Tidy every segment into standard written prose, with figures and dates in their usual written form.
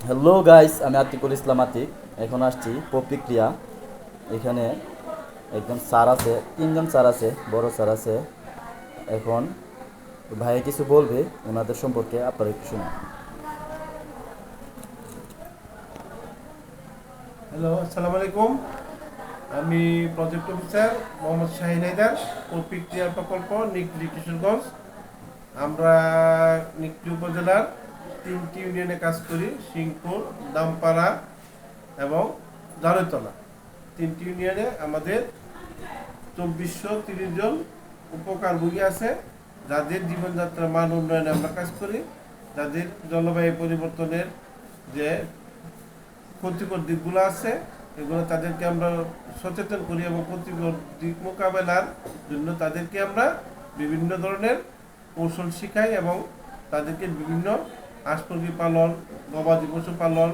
Hello guys, আমি আতিকুল ইসলাম আতিক। এখন আসছি প্রতিক্রিয়া। এখানে একজন স্যার আছে, তিনজন স্যার আছে, বড় স্যার আছে। এখন ভাই কিছু বলবে ওনাদের সম্পর্কে, আপনারা একটু শুনুন। হ্যালো, আসসালামু আলাইকুম। আমি প্রজেক্ট অফিসার মোহাম্মদ শাহিন হায়দার, প্রতিক্রিয়া প্রকল্প নিকলি কিশোরগঞ্জ। আমরা নিকলি উপজেলার 3টি ইউনিয়নে কাজ করি: সিংপুর, দামপাড়া এবং দারুতলা। 3টি ইউনিয়নে আমাদের 2430 জন উপকারভোগী আছে, যাদের জীবনযাত্রার মান উন্নয়নে আমরা কাজ করি, যাদের জলবায়ু পরিবর্তনের যে ক্ষতিকর দিকগুলো আছে এগুলো তাদেরকে আমরা সচেতন করি এবং ক্ষতিকর দিক মোকাবেলার জন্য তাদেরকে আমরা বিভিন্ন ধরনের কৌশল শিখাই এবং তাদেরকে বিভিন্ন হাঁস মুরগি পালন, গবাদি পশু পালন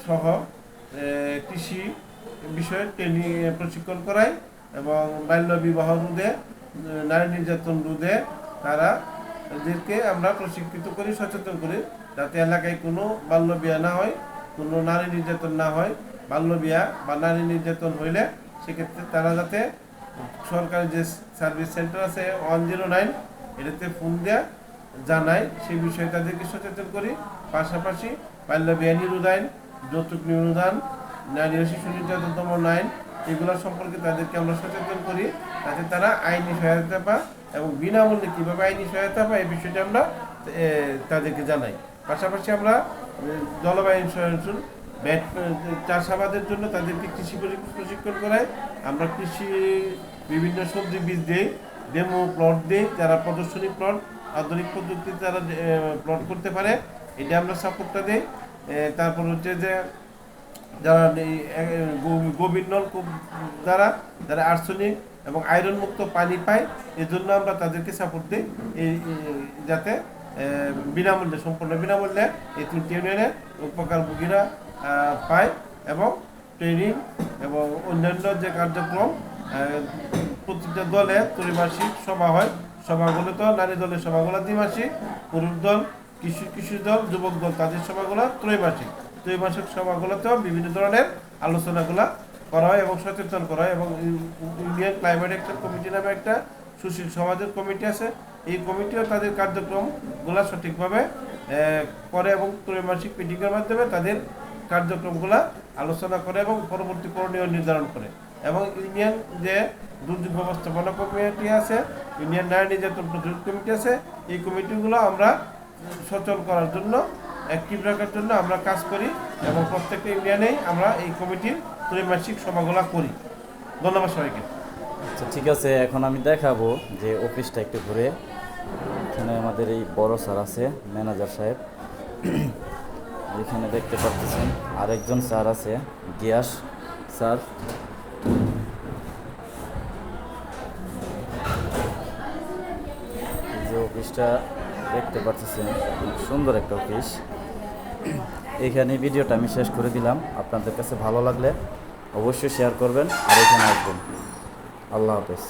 সহ কৃষি বিষয়ে ট্রেনিং প্রশিক্ষণ করাই এবং বাল্য বিবাহ রোধে, নারী নির্যাতন রোধে তাদেরকে আমরা প্রশিক্ষিত করি, সচেতন করি, যাতে এলাকায় কোনো বাল্য বিয়া না হয়, কোনো নারী নির্যাতন না হয়। বাল্য বিয়া বা নারী নির্যাতন হইলে সেক্ষেত্রে তারা যাতে সরকারি যে সার্ভিস সেন্টার আছে 109, এটাতে ফোন দেওয়া জানায়, সেই বিষয়ে তাদেরকে সচেতন করি। পাশাপাশি বাল্য বিয়া নিরোধ আইন, যৌতুক নিরোধ, নারী ও শিশু নির্যাতন দমন আইন, এগুলো সম্পর্কে তাদেরকে আমরা সচেতন করি, যাতে তারা আইনি সহায়তা পায় এবং বিনামূল্যে কীভাবে আইনি সহায়তা পায় এই বিষয়টা আমরা তাদেরকে জানাই। পাশাপাশি আমরা জলবায়ু ইন্স্যুরেন্স, চাষাবাদের জন্য তাদেরকে কৃষি প্রশিক্ষণ করাই। আমরা কৃষি বিভিন্ন সবজি বীজ দিই, ডেমো প্লট দিই, যারা প্রদর্শনী প্লট আধুনিক পদ্ধতিতে যারা প্লট করতে পারে এটা আমরা সাপোর্টটা দিই। তারপর হচ্ছে যে যারা গভীর নলকূপ দ্বারা যারা আর্সেনিক এবং আয়রন মুক্ত পানি পায়, এজন্য আমরা তাদেরকে সাপোর্ট দিই, এই যাতে বিনামূল্যে, সম্পূর্ণ বিনামূল্যে এই 3টি ইউনিয়নের উপকারভোগীরা পায় এবং ট্রেনিং এবং অন্যান্য যে কার্যক্রম, প্রতিটা দলে ত্রৈমাসিক সভা হয়। সভাগুলো তো নারী দলের সভাগুলো দ্বিমাসিক, পুরুষ দল, কৃষি দল, যুবক দল তাদের সভাগুলো ত্রৈমাসিক। ত্রৈমাসিক সভাগুলোতেও বিভিন্ন ধরনের আলোচনাগুলো করা হয় এবং সচেতন করা হয়। এবং ইন্ডিয়ান ক্লাইমেট অ্যাকশন কমিটি নামে একটা সুশীল সমাজের কমিটি আছে, এই কমিটিও তাদের কার্যক্রমগুলো সঠিকভাবে করে এবং ত্রৈমাসিক মিটিংয়ের মাধ্যমে তাদের কার্যক্রমগুলো আলোচনা করে এবং পরবর্তী করণীয় নির্ধারণ করে। এবং ইউনিয়ন যে দুর্যোগ ব্যবস্থাপনা কমিটি আছে, ইউনিয়ন নারী নির্যাতন প্রতিরোধ কমিটি আছে, এই কমিটিগুলো আমরা সচল করার জন্য, অ্যাক্টিভ রাখার জন্য আমরা কাজ করি এবং প্রত্যেকটা ইউনিয়নেই আমরা এই কমিটির ত্রৈমাসিক সভাগুলো করি। ধন্যবাদ সবাইকে। আচ্ছা, ঠিক আছে, এখন আমি দেখাবো যে অফিসটা একটু ঘুরে। এখানে আমাদের এই বড় স্যার আছে, ম্যানেজার সাহেব। এখানে দেখতে পাচ্ছেন আরেকজন স্যার আছে, গিয়াস স্যার। যে অফিসটা দেখতে পাচ্ছেন, সুন্দর একটা অফিস। এখানে ভিডিওটা আমি শেষ করে দিলাম। আপনাদের কাছে ভালো লাগলে অবশ্যই শেয়ার করবেন আর এখানে আসবেন। আল্লাহ হাফেজ।